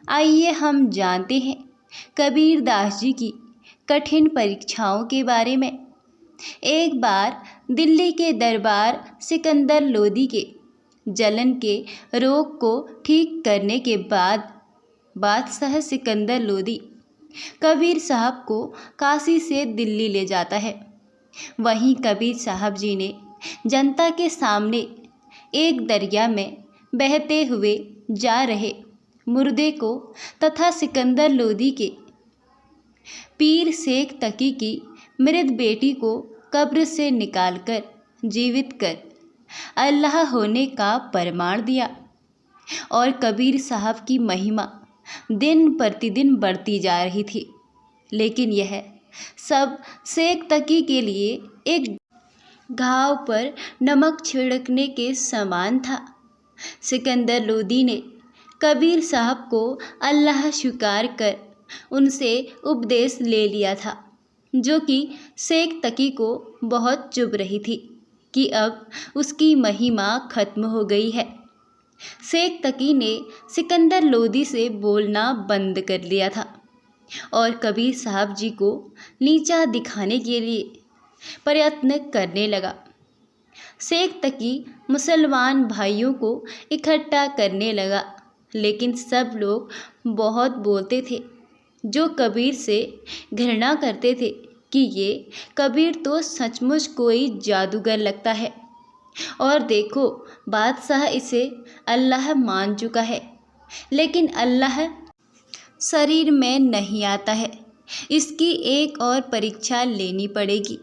आइए हम जानते हैं कबीर दास जी की कठिन परीक्षाओं के बारे में। एक बार दिल्ली के दरबार सिकंदर लोदी के जलन के रोग को ठीक करने के बाद बादशाह सिकंदर लोदी कबीर साहब को काशी से दिल्ली ले जाता है। वहीं कबीर साहब जी ने जनता के सामने एक दरिया में बहते हुए जा रहे मुर्दे को तथा सिकंदर लोदी के पीर शेख तकी की मृत बेटी को कब्र से निकालकर जीवित कर अल्लाह होने का प्रमाण दिया। और कबीर साहब की महिमा दिन प्रतिदिन बढ़ती जा रही थी, लेकिन यह सब शेख तकी के लिए एक घाव पर नमक छिड़कने के समान था। सिकंदर लोदी ने कबीर साहब को अल्लाह स्वीकार कर उनसे उपदेश ले लिया था, जो कि शेख तकी को बहुत चुभ रही थी कि अब उसकी महिमा खत्म हो गई है। शेख तकी ने सिकंदर लोदी से बोलना बंद कर लिया था और कबीर साहब जी को नीचा दिखाने के लिए प्रयत्न करने लगा। शेख तकी मुसलमान भाइयों को इकट्ठा करने लगा, लेकिन सब लोग बहुत बोलते थे, जो कबीर से घृणा करते थे कि ये कबीर तो सचमुच कोई जादूगर लगता है, और देखो बादशाह इसे अल्लाह मान चुका है, लेकिन अल्लाह शरीर में नहीं आता है, इसकी एक और परीक्षा लेनी पड़ेगी।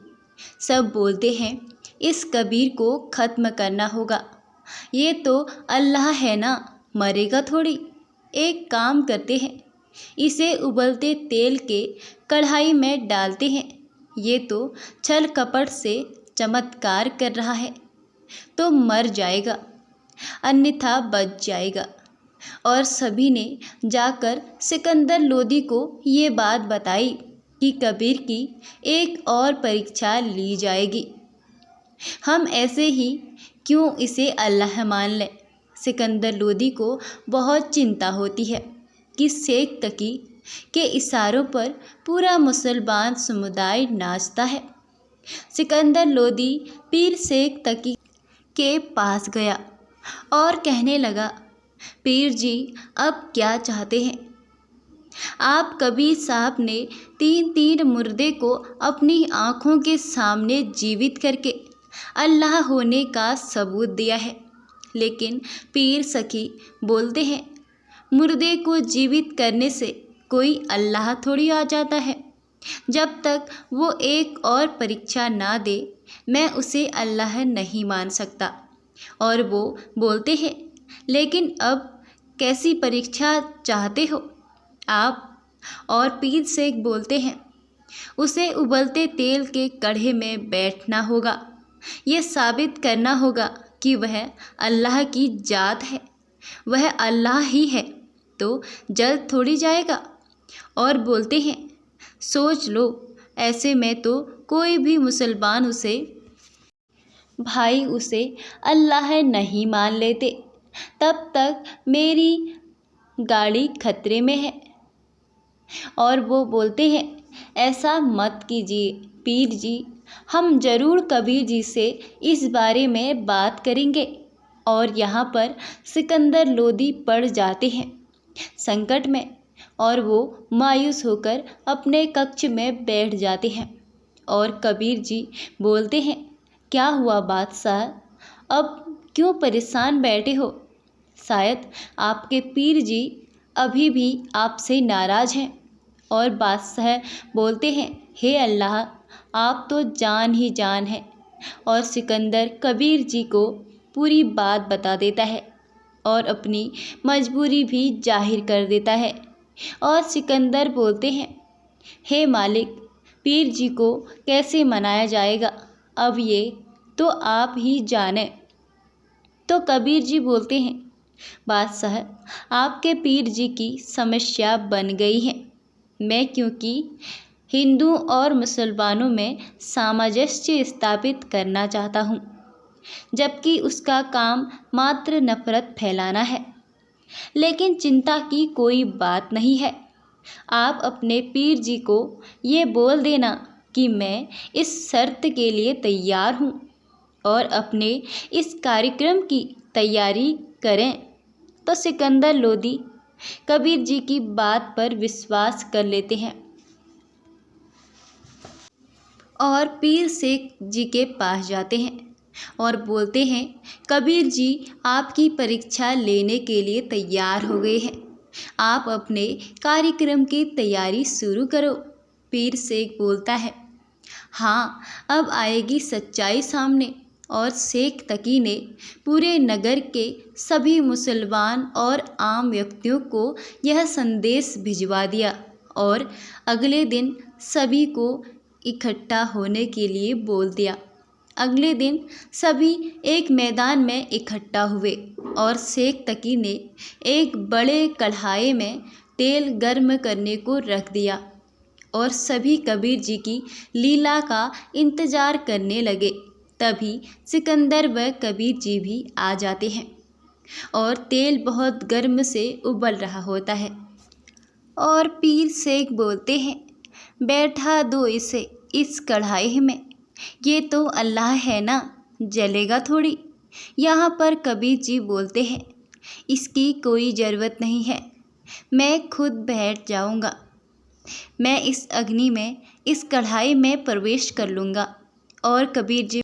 सब बोलते हैं इस कबीर को ख़त्म करना होगा, ये तो अल्लाह है ना, मरेगा थोड़ी। एक काम करते हैं, इसे उबलते तेल के कढ़ाई में डालते हैं, ये तो छल कपट से चमत्कार कर रहा है, तो मर जाएगा अन्यथा बच जाएगा। और सभी ने जाकर सिकंदर लोदी को ये बात बताई कि कबीर की एक और परीक्षा ली जाएगी, हम ऐसे ही क्यों इसे अल्लाह मान लें। सिकंदर लोदी को बहुत चिंता होती है कि शेख तकी के इशारों पर पूरा मुसलमान समुदाय नाचता है। सिकंदर लोदी पीर शेख तकी के पास गया और कहने लगा, पीर जी अब क्या चाहते हैं? आप कबीर साहब ने 3 मुर्दे को अपनी आँखों के सामने जीवित करके अल्लाह होने का सबूत दिया है, लेकिन पीर सखी बोलते हैं मुर्दे को जीवित करने से कोई अल्लाह थोड़ी आ जाता है। जब तक वो एक और परीक्षा ना दे मैं उसे अल्लाह नहीं मान सकता। और वो बोलते हैं लेकिन अब कैसी परीक्षा चाहते हो आप? और पीर शेख बोलते हैं उसे उबलते तेल के कढ़े में बैठना होगा, ये साबित करना होगा कि वह अल्लाह की जात है, वह अल्लाह ही है, तो जल थोड़ी जाएगा। और बोलते हैं सोच लो, ऐसे में तो कोई भी मुसलमान उसे अल्लाह नहीं मान लेते, तब तक मेरी गाड़ी खतरे में है। और वो बोलते हैं ऐसा मत कीजिए पीर जी, हम ज़रूर कबीर जी से इस बारे में बात करेंगे। और यहाँ पर सिकंदर लोदी पड़ जाते हैं संकट में और वो मायूस होकर अपने कक्ष में बैठ जाते हैं। और कबीर जी बोलते हैं क्या हुआ बादशाह, अब क्यों परेशान बैठे हो? शायद आपके पीर जी अभी भी आपसे नाराज़ हैं। और बादशाह बोलते हैं हे अल्लाह, आप तो जान ही जान हैं। और सिकंदर कबीर जी को पूरी बात बता देता है और अपनी मजबूरी भी जाहिर कर देता है। और सिकंदर बोलते हैं हे मालिक, पीर जी को कैसे मनाया जाएगा, अब ये तो आप ही जाने। तो कबीर जी बोलते हैं बादशाह, आपके पीर जी की समस्या बन गई है। मैं क्योंकि हिंदू और मुसलमानों में सामंजस्य स्थापित करना चाहता हूँ, जबकि उसका काम मात्र नफरत फैलाना है। लेकिन चिंता की कोई बात नहीं है। आप अपने पीर जी को ये बोल देना कि मैं इस शर्त के लिए तैयार हूँ और अपने इस कार्यक्रम की तैयारी करें। तो सिकंदर लोदी कबीर जी की बात पर विश्वास कर लेते हैं और पीर शेख जी के पास जाते हैं और बोलते हैं, कबीर जी आपकी परीक्षा लेने के लिए तैयार हो गए हैं, आप अपने कार्यक्रम की तैयारी शुरू करो। पीर शेख बोलता है, हाँ, अब आएगी सच्चाई सामने। और शेख तकी ने पूरे नगर के सभी मुसलमान और आम व्यक्तियों को यह संदेश भिजवा दिया और अगले दिन सभी को इकट्ठा होने के लिए बोल दिया। अगले दिन सभी एक मैदान में इकट्ठा हुए और शेख तकी ने एक बड़े कढ़ाई में तेल गर्म करने को रख दिया और सभी कबीर जी की लीला का इंतजार करने लगे। तभी सिकंदर व कबीर जी भी आ जाते हैं और तेल बहुत गर्म से उबल रहा होता है और पीर शेख बोलते हैं, बैठा दो इसे इस कढ़ाई में, ये तो अल्लाह है ना, जलेगा थोड़ी। यहाँ पर कबीर जी बोलते हैं, इसकी कोई ज़रूरत नहीं है, मैं खुद बैठ जाऊँगा, मैं इस अग्नि में, इस कढ़ाई में प्रवेश कर लूँगा। और कबीर जी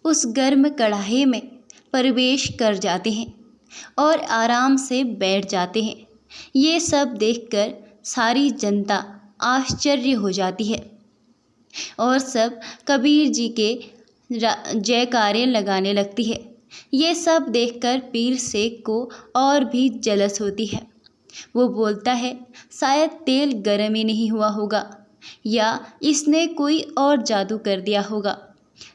उस गर्म कढ़ाई में प्रवेश कर जाते हैं और आराम से बैठ जाते हैं। ये सब देखकर सारी जनता आश्चर्य हो जाती है और सब कबीर जी के जयकारे लगाने लगती है। ये सब देखकर पीर शेख को और भी जलस होती है। वो बोलता है, शायद तेल गर्म ही नहीं हुआ होगा या इसने कोई और जादू कर दिया होगा,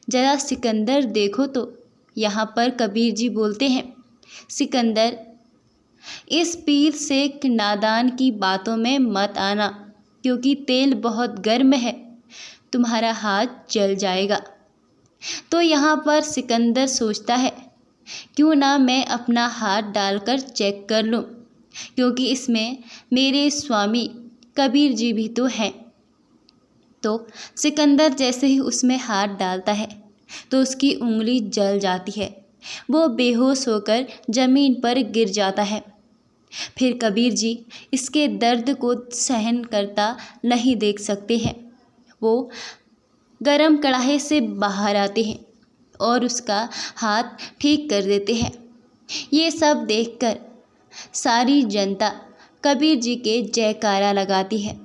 जरा सिकंदर देखो तो। यहाँ पर कबीर जी बोलते हैं, सिकंदर, इस पीर शेख नादान की बातों में मत आना, क्योंकि तेल बहुत गर्म है, तुम्हारा हाथ जल जाएगा। तो यहाँ पर सिकंदर सोचता है, क्यों ना मैं अपना हाथ डालकर चेक कर लूँ, क्योंकि इसमें मेरे स्वामी कबीर जी भी तो हैं। तो सिकंदर जैसे ही उसमें हाथ डालता है तो उसकी उंगली जल जाती है, वो बेहोश होकर ज़मीन पर गिर जाता है। फिर कबीर जी इसके दर्द को सहन करता नहीं देख सकते हैं, वो गरम कढ़ाई से बाहर आते हैं और उसका हाथ ठीक कर देते हैं। ये सब देखकर सारी जनता कबीर जी के जयकारा लगाती है।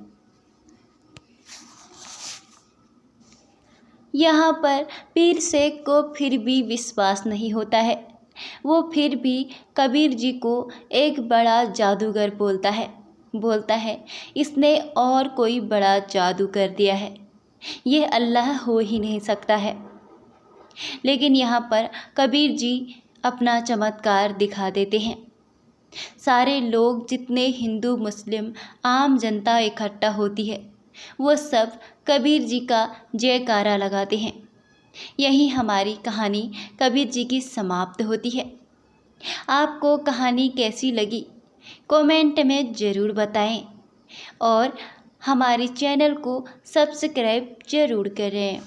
यहाँ पर पीर शेख को फिर भी विश्वास नहीं होता है। वो फिर भी कबीर जी को एक बड़ा जादूगर बोलता है, इसने और कोई बड़ा जादू कर दिया है, ये अल्लाह हो ही नहीं सकता है। लेकिन यहाँ पर कबीर जी अपना चमत्कार दिखा देते हैं। सारे लोग, जितने हिंदू मुस्लिम आम जनता इकट्ठा होती है, वो सब कबीर जी का जयकारा लगाते हैं। यही हमारी कहानी कबीर जी की समाप्त होती है। आपको कहानी कैसी लगी कमेंट में ज़रूर बताएं और हमारे चैनल को सब्सक्राइब ज़रूर करें।